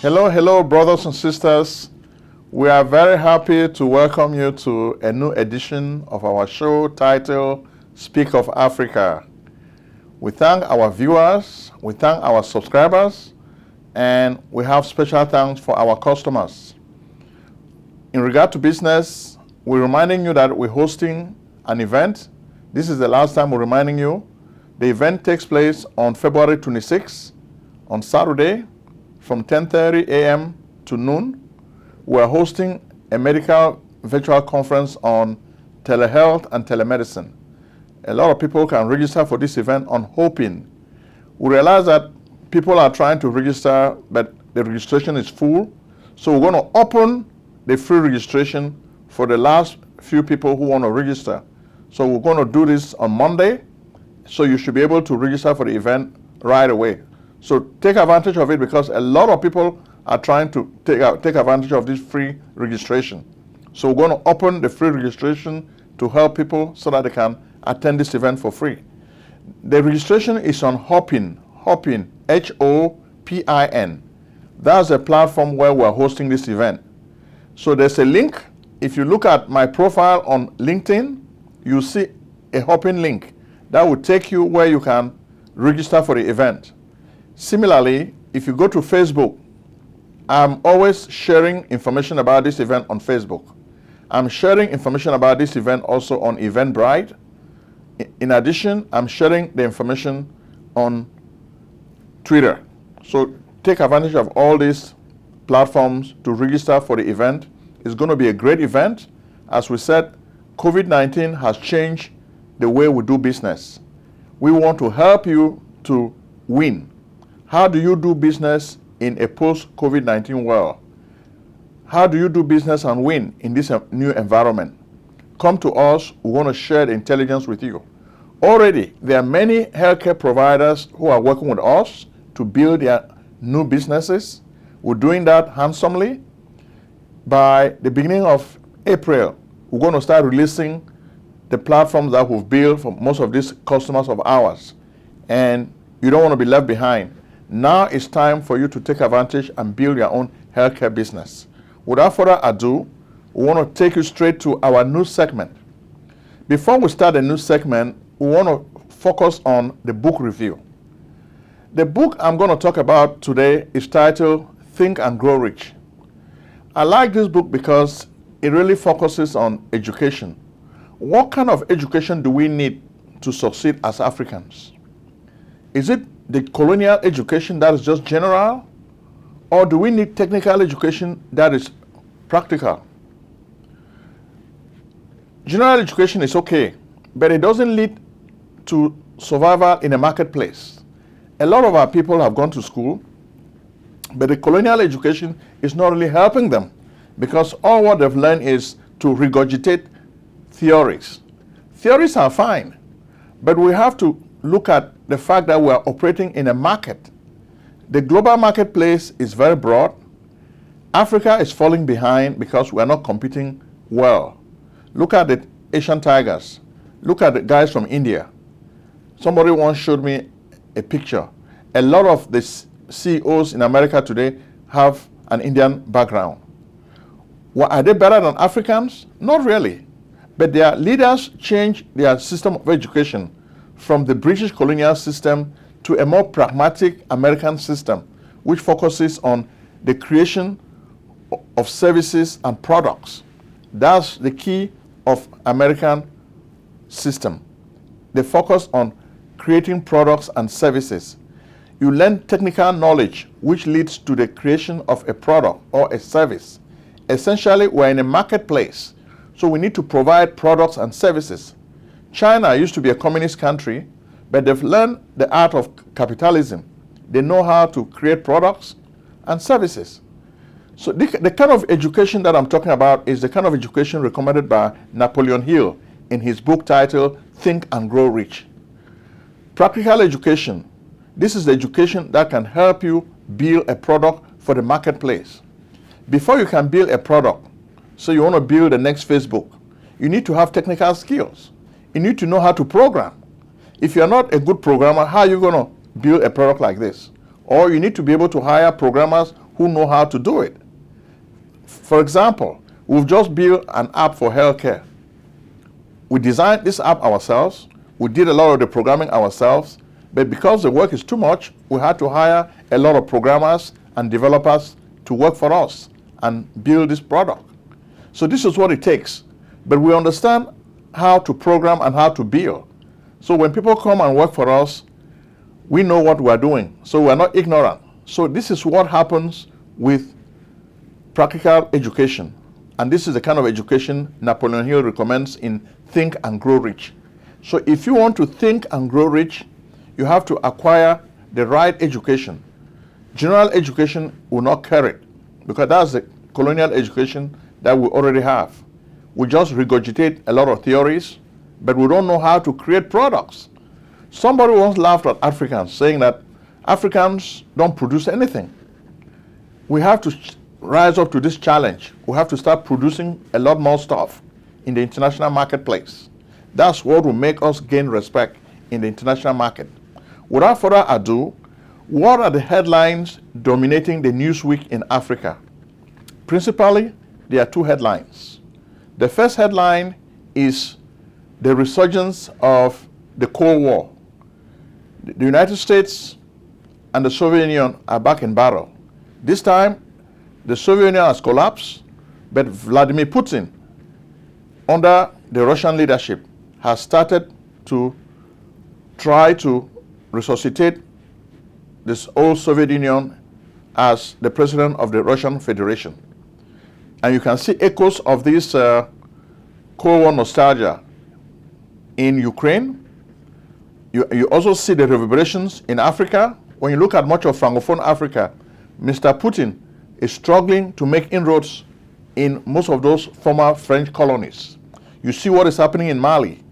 Hello, hello, brothers and sisters. We are very happy to welcome you to a new edition of our show titled Speak of Africa. We thank our viewers, we thank our subscribers, and we have special thanks for our customers. In regard to business, we're reminding you that we're hosting an event. This is the last time we're reminding you. The event takes place on February 26th, on Saturday, from 10:30 a.m. to noon. We're hosting a medical virtual conference on telehealth and telemedicine. A lot of people can register for this event on Hoping. We realize that people are trying to register, but the registration is full. So we're going to open the free registration for the last few people who want to register. So we're going to do this on Monday. So you should be able to register for the event right away. So take advantage of it because a lot of people are trying to take advantage of this free registration. So we're going to open the free registration to help people so that they can attend this event for free. The registration is on Hopin, H-O-P-I-N. That's a platform where we're hosting this event. So there's a link. If you look at my profile on LinkedIn, you'll see a Hopin link. That will take you where you can register for the event. Similarly, if you go to Facebook, I'm always sharing information about this event on Facebook. I'm sharing information about this event also on Eventbrite. In addition, I'm sharing the information on Twitter. So take advantage of all these platforms to register for the event. It's going to be a great event. As we said, COVID-19 has changed the way we do business. We want to help you to win. How do you do business in a post-COVID-19 world? How do you do business and win in this new environment? Come to us. We want to share the intelligence with you. Already, there are many healthcare providers who are working with us to build their new businesses. We're doing that handsomely. By the beginning of April, we're going to start releasing the platforms that we've built for most of these customers of ours. And you don't want to be left behind. Now it's time for you to take advantage and build your own healthcare business. Without further ado, we want to take you straight to our news segment. Before we start the news segment, we want to focus on the book review. The book I'm going to talk about today is titled Think and Grow Rich. I like this book because it really focuses on education. What kind of education do we need to succeed as Africans? Is it the colonial education that is just general? Or do we need technical education that is practical? General education is okay, but it doesn't lead to survival in a marketplace. A lot of our people have gone to school, but the colonial education is not really helping them because all what they've learned is to regurgitate theories. Theories are fine, but we have to look at the fact that we are operating in a market. The global marketplace is very broad. Africa is falling behind because we are not competing well. Look at the Asian tigers. Look at the guys from India. Somebody once showed me a picture. A lot of the CEOs in America today have an Indian background. Well, are they better than Africans? Not really. But their leaders changed their system of education from the British colonial system to a more pragmatic American system, which focuses on the creation of services and products. That's the key of American system. They focus on creating products and services. You learn technical knowledge, which leads to the creation of a product or a service. Essentially, we're in a marketplace, so we need to provide products and services. China used to be a communist country, but they've learned the art of capitalism. They know how to create products and services. So the kind of education that I'm talking about is the kind of education recommended by Napoleon Hill in his book titled Think and Grow Rich. Practical education. This is the education that can help you build a product for the marketplace. Before you can build a product, so you want to build the next Facebook, you need to have technical skills. You need to know how to program. If you're not a good programmer, how are you going to build a product like this? Or you need to be able to hire programmers who know how to do it. For example, we've just built an app for healthcare. We designed this app ourselves. We did a lot of the programming ourselves, but because the work is too much, we had to hire a lot of programmers and developers to work for us and build this product. So this is what it takes. But we understand how to program and how to build. So when people come and work for us, we know what we're doing. So we're not ignorant. So this is what happens with practical education. And this is the kind of education Napoleon Hill recommends in Think and Grow Rich. So if you want to think and grow rich, you have to acquire the right education. General education will not carry it, because that's the colonial education that we already have. We just regurgitate a lot of theories, but we don't know how to create products. Somebody once laughed at Africans, saying that Africans don't produce anything. We have to rise up to this challenge. We have to start producing a lot more stuff in the international marketplace. That's what will make us gain respect in the international market. Without further ado, what are the headlines dominating the news week in Africa? Principally, there are two headlines. The first headline is the resurgence of the Cold War. The United States and the Soviet Union are back in battle. This time, the Soviet Union has collapsed, but Vladimir Putin, under the Russian leadership, has started to try to resuscitate this old Soviet Union as the president of the Russian Federation. And you can see echoes of this Cold War nostalgia in Ukraine. You also see the reverberations in Africa. When you look at much of Francophone Africa, Mr. Putin is struggling to make inroads in most of those former French colonies. You see what is happening in Mali.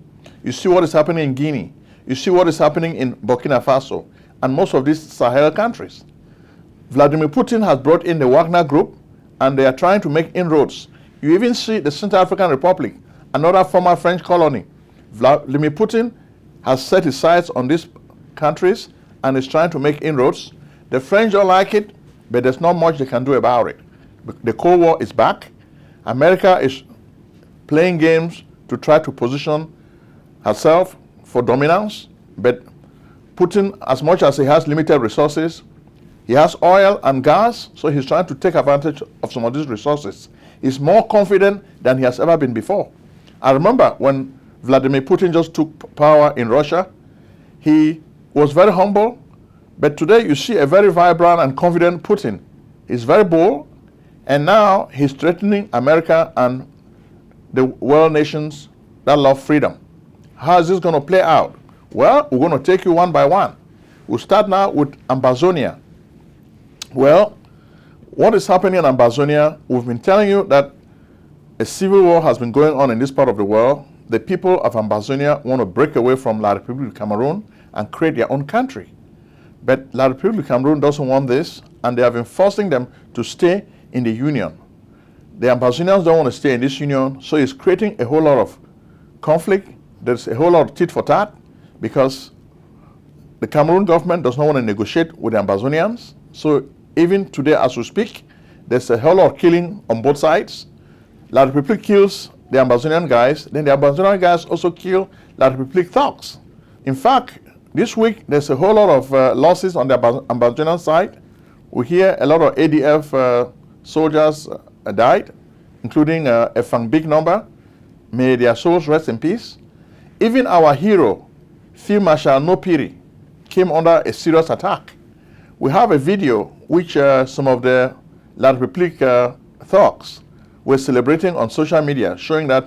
You see what is happening in Guinea. You see what is happening in Burkina Faso and most of these Sahel countries. Vladimir Putin has brought in the Wagner Group, and they are trying to make inroads. You even see the Central African Republic, another former French colony. Vladimir Putin has set his sights on these countries and is trying to make inroads. The French don't like it, but there's not much they can do about it. The Cold War is back. America is playing games to try to position herself for dominance, but Putin, as much as he has limited resources, he has oil and gas, so he's trying to take advantage of some of these resources. He's more confident than he has ever been before. I remember when Vladimir Putin just took power in Russia, he was very humble, but today you see a very vibrant and confident Putin. He's very bold, and now he's threatening America and the world nations that love freedom. How is this going to play out? Well, we're going to take you one by one. We'll start now with Ambazonia. Well, what is happening in Ambazonia? We've been telling you that a civil war has been going on in this part of the world. The people of Ambazonia want to break away from La République du Cameroun and create their own country. But La République du Cameroun doesn't want this, and they have been forcing them to stay in the union. The Ambazonians don't want to stay in this union, so it's creating a whole lot of conflict. There's a whole lot of tit for tat, because the Cameroon government does not want to negotiate with the Ambazonians. So even today as we speak, there's a whole lot of killing on both sides. La République kills the Ambazonian guys, then the Ambazonian guys also kill La République thugs. In fact, this week there's a whole lot of losses on the Ambazonian side. We hear a lot of ADF soldiers died, including a big number. May their souls rest in peace. Even our hero, Field Marshal Nopiri, came under a serious attack. We have a video which some of the La République thugs were celebrating on social media, showing that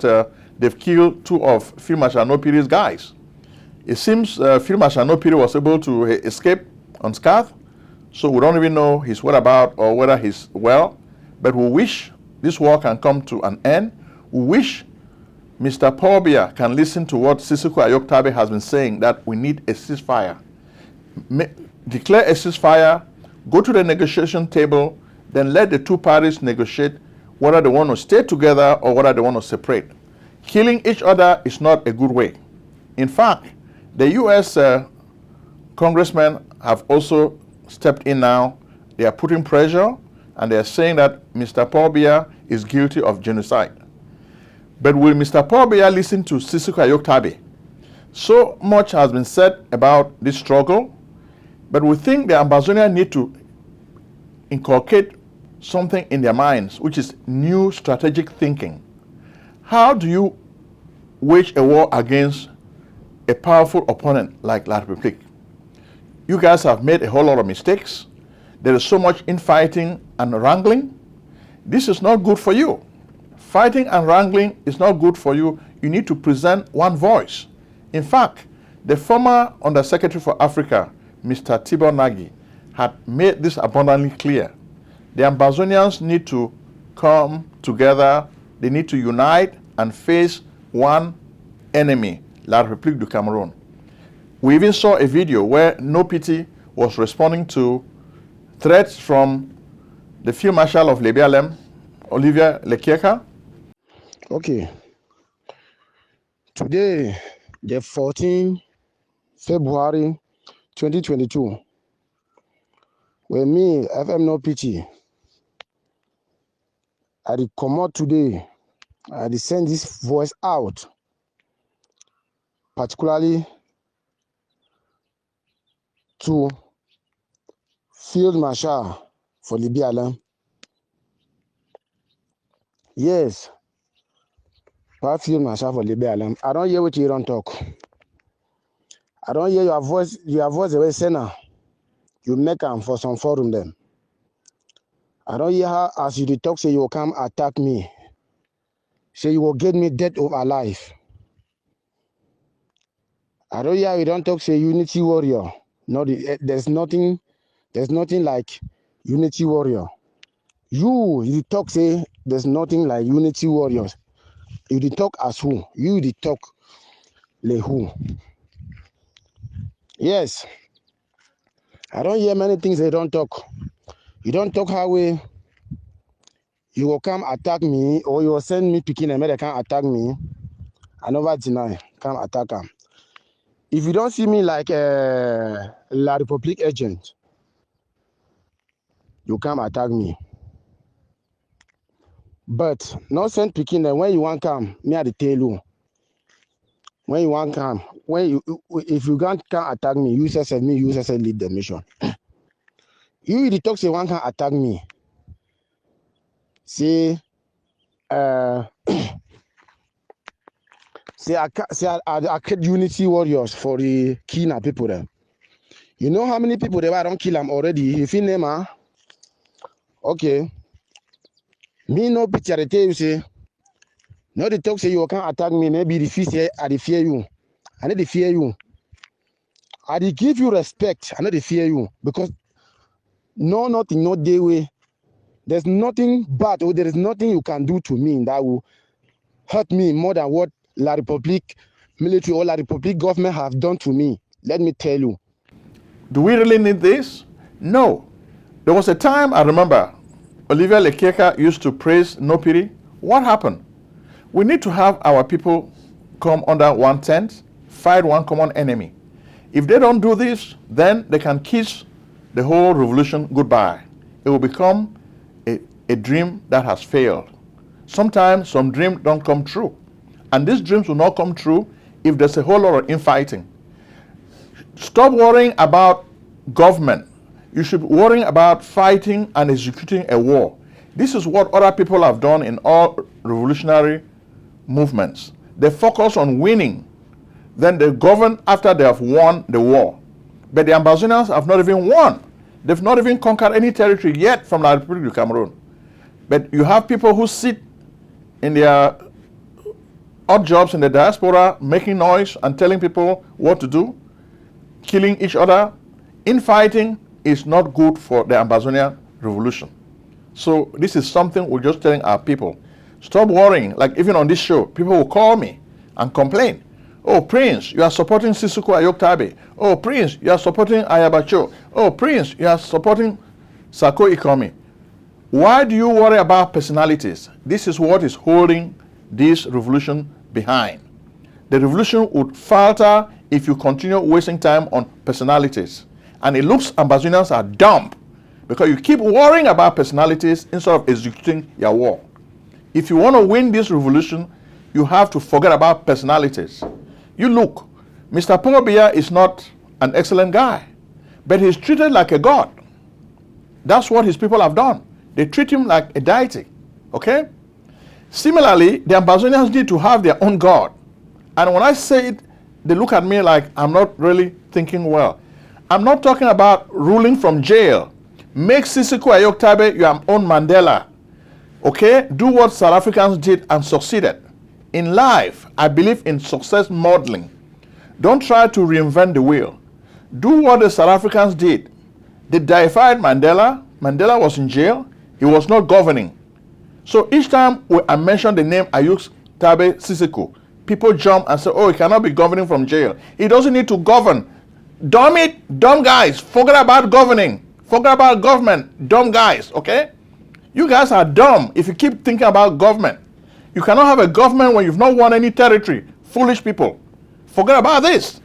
they've killed two of Field Marshal Nopiri's guys. It seems Field Marshal Nopiri was able to escape unscathed, so we don't even know his whereabouts or whether he's well. But we wish this war can come to an end. We wish Mr. Biya can listen to what Cesar Cabe has been saying, that we need a ceasefire. Declare a ceasefire, go to the negotiation table, then let the two parties negotiate whether they want to stay together or whether they want to separate. Killing each other is not a good way. In fact, the U.S. Congressmen have also stepped in now. They are putting pressure and they're saying that Mr. Paul Biya is guilty of genocide. But will Mr. Paul Biya listen to Cesar Cabe? So much has been said about this struggle, but we think the Ambazonia need to inculcate something in their minds, which is new strategic thinking. How do you wage a war against a powerful opponent like La République? You guys have made a whole lot of mistakes. There is so much infighting and wrangling. This is not good for you. Fighting and wrangling is not good for you. You need to present one voice. In fact, the former Undersecretary for Africa, Mr. Tibor Nagy, had made this abundantly clear. The Ambazonians need to come together. They need to unite and face one enemy, La République du Cameroun. We even saw a video where No Pity was responding to threats from the Field Marshal of Libya, Olivia Laca. Okay. Today, the 14th February 2022, with me, FM No Pity, I come out today, I send this voice out, particularly to Field Marshal for Libya. Yes, Field Marshal for Libya. I don't hear what you don't talk. I don't hear your voice the way sender. You make them for some forum them. I don't hear how as you talk say you will come attack me. Say you will get me dead or alive. I don't hear you don't talk say unity warrior. No, there's nothing like unity warrior. You talk say there's nothing like unity warriors. You talk as who? You talk like who? Yes. I don't hear many things they don't talk. You don't talk how way you will come attack me or you will send me picking and they can attack me. I never deny, come attack them. If you don't see me like a La République agent, you come attack me. But not send picking and when you want come, me at the tell you. When you want come, if you can't attack me, you just me, you just lead the mission. You the talk say one can attack me. Say I create unity warriors for the Kina people there. You know how many people they don't kill them already? If you name her, okay. Me no picture they tell you say. No the talk say you can't attack me, maybe the fear say I fear you. I need to fear you. I dey give you respect, I need to fear you. Because nothing, no day way. There's nothing bad or there is nothing you can do to me that will hurt me more than what La République military or La République government have done to me. Let me tell you. Do we really need this? No. There was a time, I remember, Olivia Laca used to praise No Pity. What happened? We need to have our people come under one tent, fight one common enemy. If they don't do this, then they can kiss the whole revolution goodbye. It will become a dream that has failed. Sometimes some dreams don't come true. And these dreams will not come true if there's a whole lot of infighting. Stop worrying about government. You should be worrying about fighting and executing a war. This is what other people have done in all revolutionary movements. They focus on winning. Then they govern after they have won the war. But the Ambazonians have not even won. They've not even conquered any territory yet from La République du Cameroun. But you have people who sit in their odd jobs in the diaspora, making noise and telling people what to do, killing each other. Infighting is not good for the Ambazonia revolution. So this is something we're just telling our people. Stop worrying. Like even on this show, people will call me and complain. Oh, Prince, you are supporting Sisuku Ayoktabe. Oh, Prince, you are supporting Ayabacho. Oh, Prince, you are supporting Sako Ikomi. Why do you worry about personalities? This is what is holding this revolution behind. The revolution would falter if you continue wasting time on personalities. And it looks Ambazonians are dumb Because you keep worrying about personalities instead of executing your war. If you want to win this revolution, you have to forget about personalities. You look, Mr. Paul Biya is not an excellent guy, but he's treated like a god. That's what his people have done. They treat him like a deity, okay? Similarly, the Ambazonians need to have their own god. And when I say it, they look at me like I'm not really thinking well. I'm not talking about ruling from jail. Make Sissoco Ayoktabe your own Mandela. Okay? Do what South Africans did and succeeded. In life, I believe in success modeling. Don't try to reinvent the wheel. Do what the South Africans did. They deified Mandela. Mandela was in jail. He was not governing. So each time I mention the name Ayoktabe Sissoco, people jump and say, oh, he cannot be governing from jail. He doesn't need to govern. Dumb it, dumb guys. Forget about governing. Forget about government, dumb guys, okay? You guys are dumb if you keep thinking about government. You cannot have a government when you've not won any territory. Foolish people. Forget about this.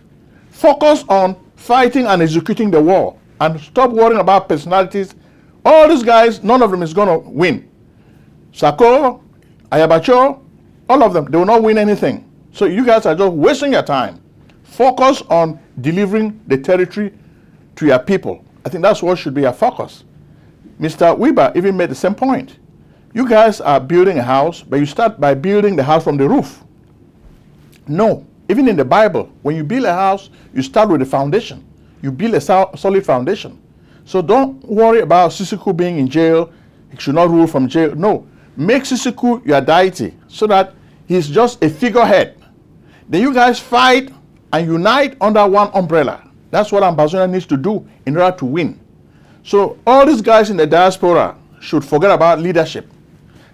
Focus on fighting and executing the war. And stop worrying about personalities. All these guys, none of them is going to win. Sako, Ayabacho, all of them, they will not win anything. So you guys are just wasting your time. Focus on delivering the territory to your people. I think that's what should be your focus. Mr. Weber even made the same point. You guys are building a house, but you start by building the house from the roof. No. Even in the Bible, when you build a house, you start with the foundation. You build a solid foundation. So don't worry about Sissoco being in jail. He should not rule from jail. No. Make Sissoco your deity so that he's just a figurehead. Then you guys fight and unite under one umbrella. That's what Ambazonia needs to do in order to win. So all these guys in the diaspora should forget about leadership.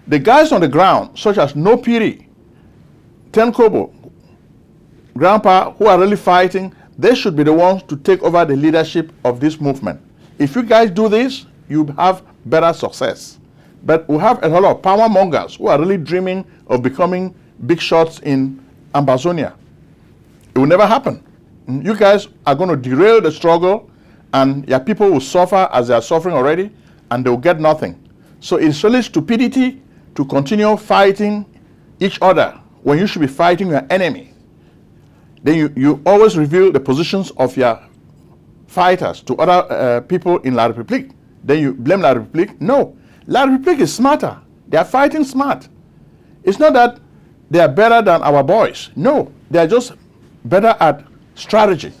The guys on the ground, such as No Piri, Ten Kobo, Grandpa, who are really fighting, they should be the ones to take over the leadership of this movement. If you guys do this, you have better success. But we have a lot of power mongers who are really dreaming of becoming big shots in Ambazonia. It will never happen. You guys are going to derail the struggle, and your people will suffer as they are suffering already, and they will get nothing. So it's really stupidity to continue fighting each other when you should be fighting your enemy. Then you always reveal the positions of your fighters to other people in La République. Then you blame La République. No, La République is smarter. They are fighting smart. It's not that they are better than our boys. No, they are just better at strategy.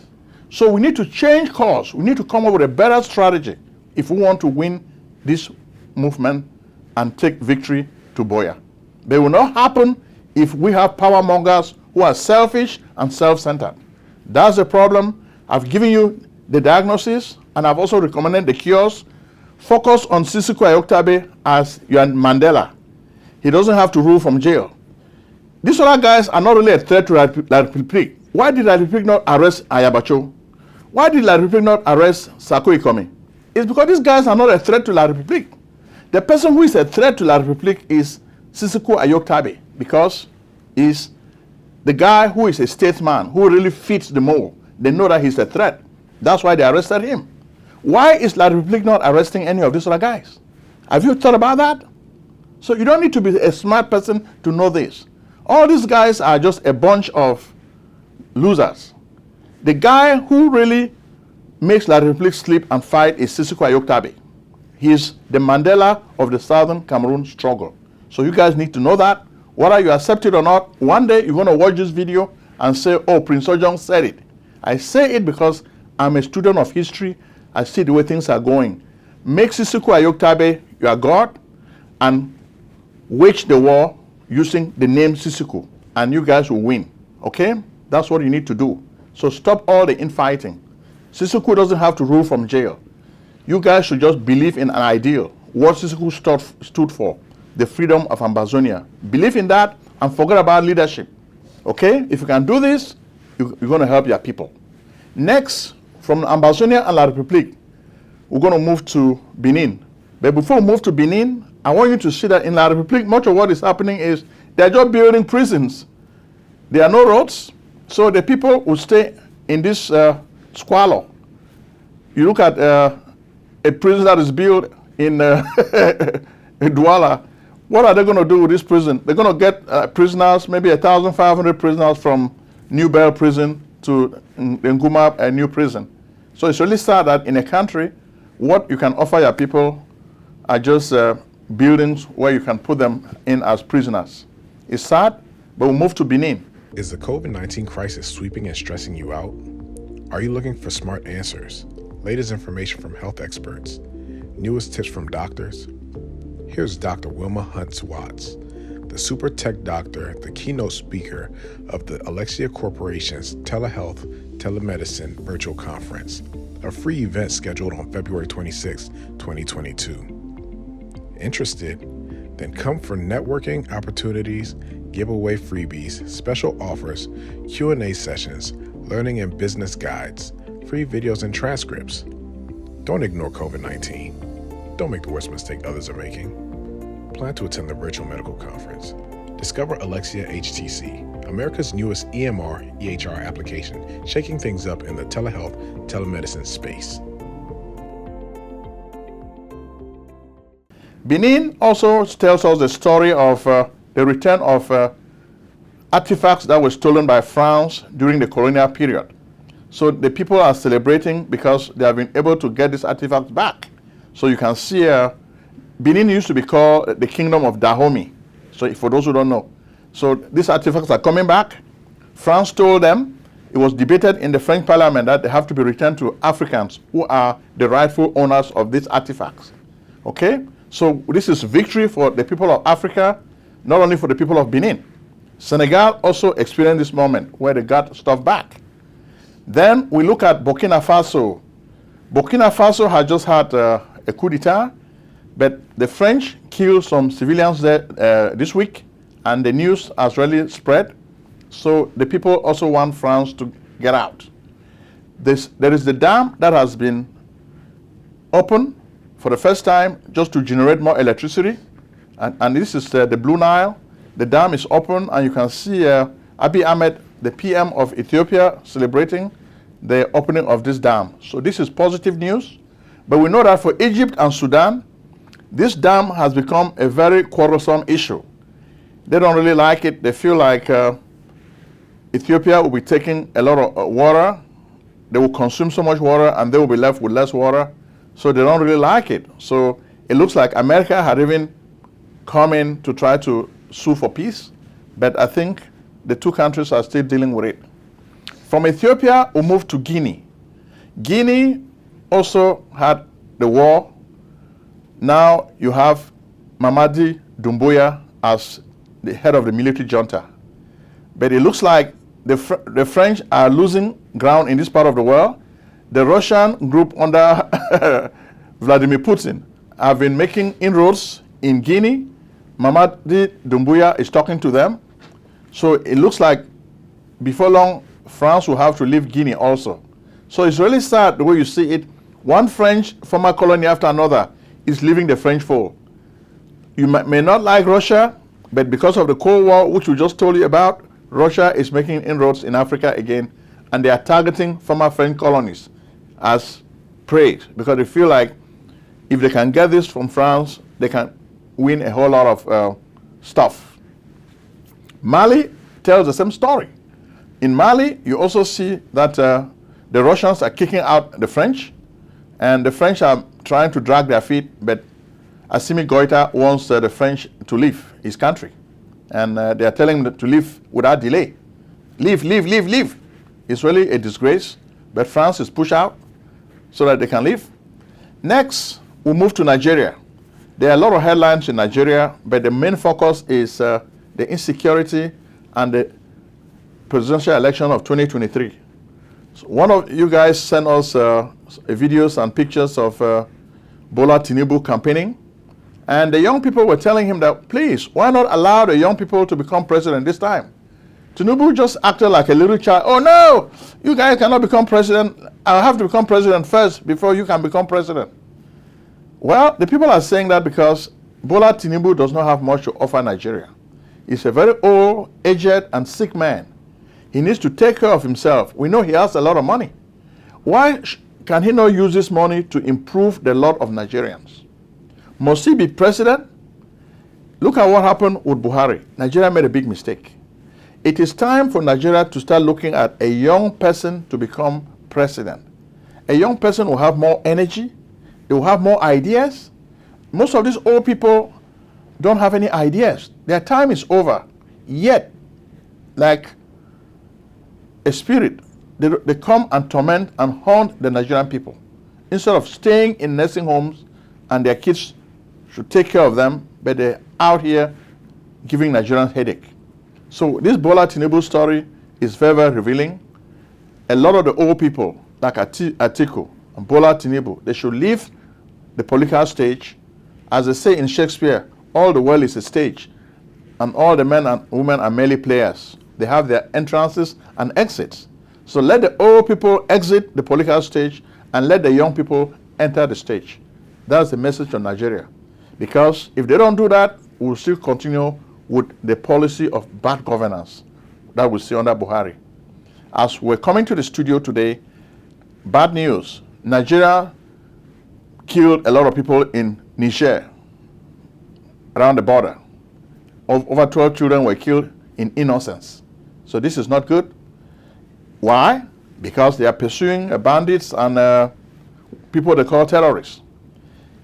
So we need to change course. We need to come up with a better strategy if we want to win this movement and take victory to Boya. But it will not happen if we have power mongers who are selfish and self-centered. That's the problem. I've given you the diagnosis, and I've also recommended the cures. Focus on Sissoco Ayoktabe as your Mandela. He doesn't have to rule from jail. These other guys are not really a threat to La République. Why did La République not arrest Ayabacho? Why did La République not arrest Sako Ikome? It's because these guys are not a threat to La République. The person who is a threat to La République is Sissoco Ayoktabe, because he's the guy who is a statesman, who really fits the mold. They know that he's a threat. That's why they arrested him. Why is La République not arresting any of these other guys? Have you thought about that? So you don't need to be a smart person to know this. All these guys are just a bunch of losers. The guy who really makes La République sleep and fight is Sissoco Ayoktabe. He's the Mandela of the Southern Cameroon struggle. So you guys need to know that. Whether you accept it or not, one day you're going to watch this video and say, oh, Prince Ojong said it. I say it because I'm a student of history. I see the way things are going. Make Sissoco Ayoktabe your God and wage the war using the name Sissoco, and you guys will win. Okay? That's what you need to do. So stop all the infighting. Sissoco doesn't have to rule from jail. You guys should just believe in an ideal. What Sissoco stood for, the freedom of Ambazonia. Believe in that and forget about leadership. Okay? If you can do this, you're going to help your people. Next, from Ambazonia and La République, we're going to move to Benin. But before we move to Benin, I want you to see that in La République, much of what is happening is they're just building prisons. There are no roads, so the people will stay in this squalor. You look at a prison that is built in Douala, what are they going to do with this prison? They're going to get prisoners, maybe 1,500 prisoners from New Bell prison to Nguma, a new prison. So it's really sad that in a country, what you can offer your people are just buildings where you can put them in as prisoners. It's sad, but we'll move to Benin. Is the COVID-19 crisis sweeping and stressing you out? Are you looking for smart answers, latest information from health experts, newest tips from doctors? Here's Dr. Wilma Huntz-Watts, the super tech doctor, the keynote speaker of the Alexia Corporation's Telehealth Telemedicine Virtual Conference, a free event scheduled on February 26, 2022. Interested? Then come for networking opportunities, giveaway freebies, special offers, Q&A sessions, learning and business guides, free videos and transcripts. Don't ignore COVID-19. Don't make the worst mistake others are making. Plan to attend the virtual medical conference. Discover Alexia HTC, America's newest EMR, EHR application, shaking things up in the telehealth, telemedicine space. Benin also tells us the story of the return of artifacts that were stolen by France during the colonial period. So the people are celebrating because they have been able to get these artifacts back. So you can see Benin used to be called the Kingdom of Dahomey. So for those who don't know. So these artifacts are coming back. France stole them. It was debated in the French parliament that they have to be returned to Africans who are the rightful owners of these artifacts. Okay? So this is victory for the people of Africa, not only for the people of Benin. Senegal also experienced this moment where they got stuff back. Then we look at Burkina Faso. Burkina Faso had just had a coup d'etat, but the French killed some civilians there this week, and the news has really spread. So the people also want France to get out. There is the dam that has been opened for the first time just to generate more electricity. And this is the Blue Nile. The dam is open, and you can see Abiy Ahmed, the PM of Ethiopia, celebrating the opening of this dam. So this is positive news. But we know that for Egypt and Sudan, this dam has become a very quarrelsome issue. They don't really like it. They feel like Ethiopia will be taking a lot of water. They will consume so much water, and they will be left with less water. So they don't really like it. So it looks like America had even come in to try to sue for peace. But I think the two countries are still dealing with it. From Ethiopia, we move to Guinea. Guinea also had the war. Now you have Mamadi Doumbouya as the head of the military junta. But it looks like the French are losing ground in this part of the world. The Russian group under Vladimir Putin have been making inroads in Guinea. Mamadi Doumbouya is talking to them. So it looks like before long, France will have to leave Guinea also. So it's really sad the way you see it. One French former colony after another is leaving the French fold. You may not like Russia, but because of the Cold War, which we just told you about, Russia is making inroads in Africa again, and they are targeting former French colonies as prey because they feel like if they can get this from France, they can win a whole lot of stuff. Mali tells the same story. In Mali, you also see that the Russians are kicking out the French, and the French are trying to drag their feet, but Assimi Goïta wants the French to leave his country. And they are telling them to leave without delay. Leave, leave, leave, leave. It's really a disgrace, but France is pushed out so that they can leave. Next, we move to Nigeria. There are a lot of headlines in Nigeria, but the main focus is the insecurity and the presidential election of 2023. So one of you guys sent us videos and pictures of Bola Tinubu campaigning. And the young people were telling him that, please, why not allow the young people to become president this time? Tinubu just acted like a little child. Oh no, you guys cannot become president. I'll have to become president first before you can become president. Well, the people are saying that because Bola Tinubu does not have much to offer Nigeria. He's a very old, aged, and sick man. He needs to take care of himself. We know he has a lot of money. Why can he not use this money to improve the lot of Nigerians? Must he be president? Look at what happened with Buhari. Nigeria made a big mistake. It is time for Nigeria to start looking at a young person to become president. A young person will have more energy. They will have more ideas. Most of these old people don't have any ideas. Their time is over. Yet, like a spirit, they come and torment and haunt the Nigerian people. Instead of staying in nursing homes and their kids should take care of them, but they're out here giving Nigerians headache. So this Bola Tinubu story is very, very revealing. A lot of the old people, like Atiku and Bola Tinubu, they should leave the political stage. As they say in Shakespeare, all the world is a stage, and all the men and women are merely players. They have their entrances and exits. So let the old people exit the political stage and let the young people enter the stage. That's the message of Nigeria. Because if they don't do that, we'll still continue with the policy of bad governance that we see under Buhari. As we're coming to the studio today, bad news. Nigeria killed a lot of people in Niger, around the border. Over 12 children were killed in innocence. So this is not good. Why? Because they are pursuing bandits and people they call terrorists.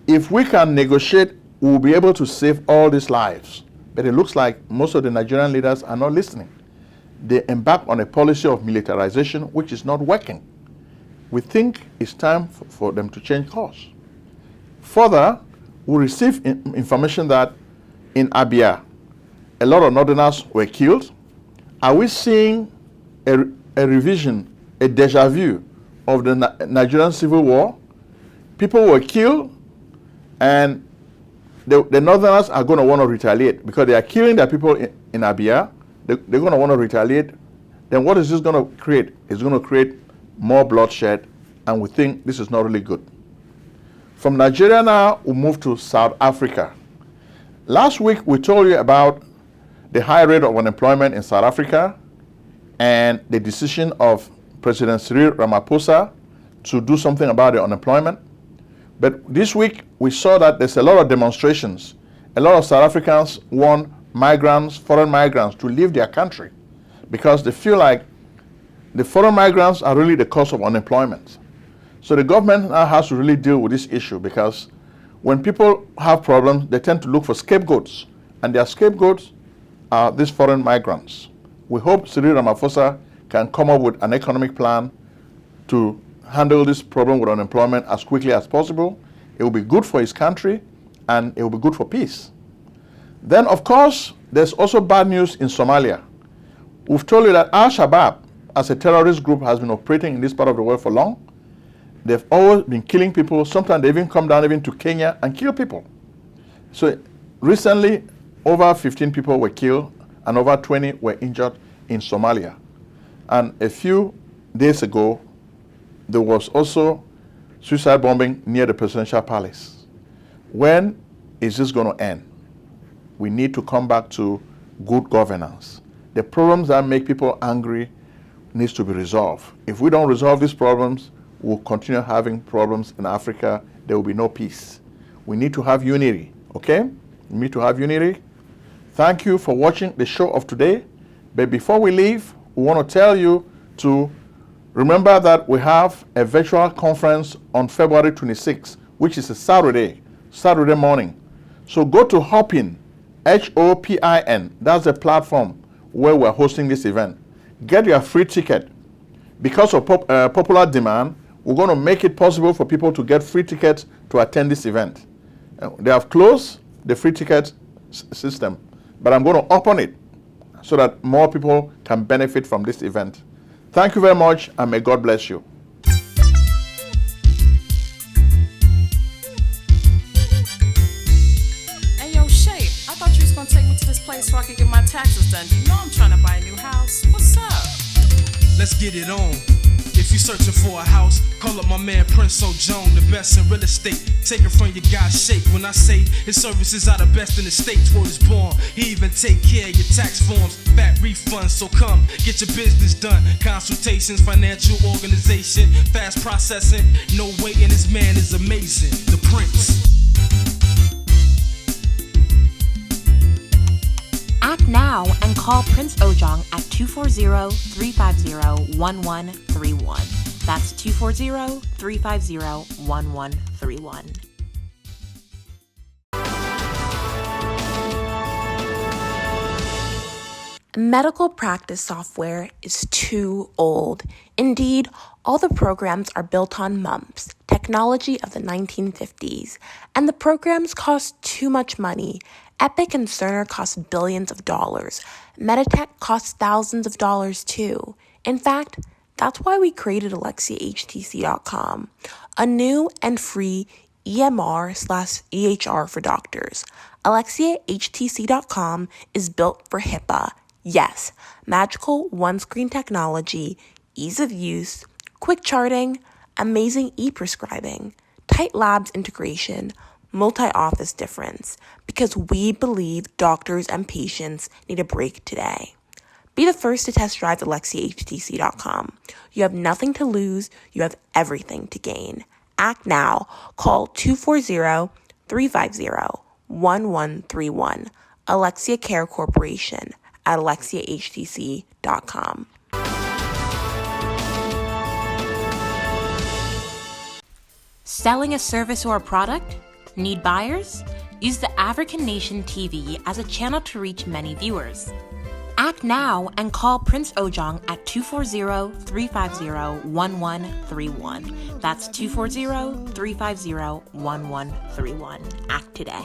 If we can negotiate, we'll be able to save all these lives. But it looks like most of the Nigerian leaders are not listening. They embark on a policy of militarization which is not working. We think it's time for them to change course. Further, we receive information that in Biya, a lot of northerners were killed. Are we seeing a revision, a deja vu of the Nigerian Civil War? People were killed, and the northerners are going to want to retaliate because they are killing their people in Biya. They're going to want to retaliate. Then what is this going to create? It's going to create more bloodshed, and we think this is not really good. From Nigeria now, we move to South Africa. Last week, we told you about the high rate of unemployment in South Africa and the decision of President Cyril Ramaphosa to do something about the unemployment. But this week, we saw that there's a lot of demonstrations. A lot of South Africans want migrants, foreign migrants, to leave their country because they feel like the foreign migrants are really the cause of unemployment. So the government now has to really deal with this issue because when people have problems, they tend to look for scapegoats, and their scapegoats are these foreign migrants. We hope Cyril Ramaphosa can come up with an economic plan to handle this problem with unemployment as quickly as possible. It will be good for his country, and it will be good for peace. Then, of course, there's also bad news in Somalia. We've told you that Al-Shabaab, as a terrorist group, has been operating in this part of the world for long. They've always been killing people. Sometimes they even come down even to Kenya and kill people. So recently, over 15 people were killed and over 20 were injured in Somalia. And a few days ago, there was also suicide bombing near the presidential palace. When is this going to end? We need to come back to good governance. The problems that make people angry needs to be resolved. If we don't resolve these problems, we'll continue having problems in Africa. There will be no peace. We need to have unity, okay? We need to have unity. Thank you for watching the show of today. But before we leave, we want to tell you to remember that we have a virtual conference on February 26th, which is a Saturday morning. So go to Hopin, H-O-P-I-N. That's the platform where we're hosting this event. Get your free ticket. Because of popular demand, we're going to make it possible for people to get free tickets to attend this event. They have closed the free ticket system, but I'm going to open it so that more people can benefit from this event. Thank you very much, and may God bless you. Hey, yo, Shape, I thought you was going to take me to this place so I could get my taxes done. You know I'm trying to buy a new house. What's up? Let's get it on. If If you searching for a house, call up my man Prince Ojong, the best in real estate. Take it from your guy's shake. When I say his services are the best in the states, word is born. He even take care of your tax forms, fat refunds. So come get your business done. Consultations, financial organization, fast processing, no waiting. This man is amazing. The Prince. Act now and call Prince Ojong at 240-350-1131. That's 240-350-1131. Medical practice software is too old. Indeed, all the programs are built on MUMPS, technology of the 1950s, and the programs cost too much money. Epic and Cerner cost billions of dollars. Meditech costs thousands of dollars too. In fact, that's why we created AlexiaHTC.com, a new and free EMR/EHR for doctors. AlexiaHTC.com is built for HIPAA. Yes, magical one-screen technology, ease of use, quick charting, amazing e-prescribing, tight labs integration, multi-office difference, because we believe doctors and patients need a break today. Be the first to test drive AlexiaHTC.com. You have nothing to lose, you have everything to gain. Act now. Call 240-350-1131. Alexia Care Corporation at AlexiaHTC.com. Selling a service or a product? Need buyers? Use the African Nation TV as a channel to reach many viewers. Act now and call Prince Ojong at 240-350-1131. That's 240-350-1131. Act today.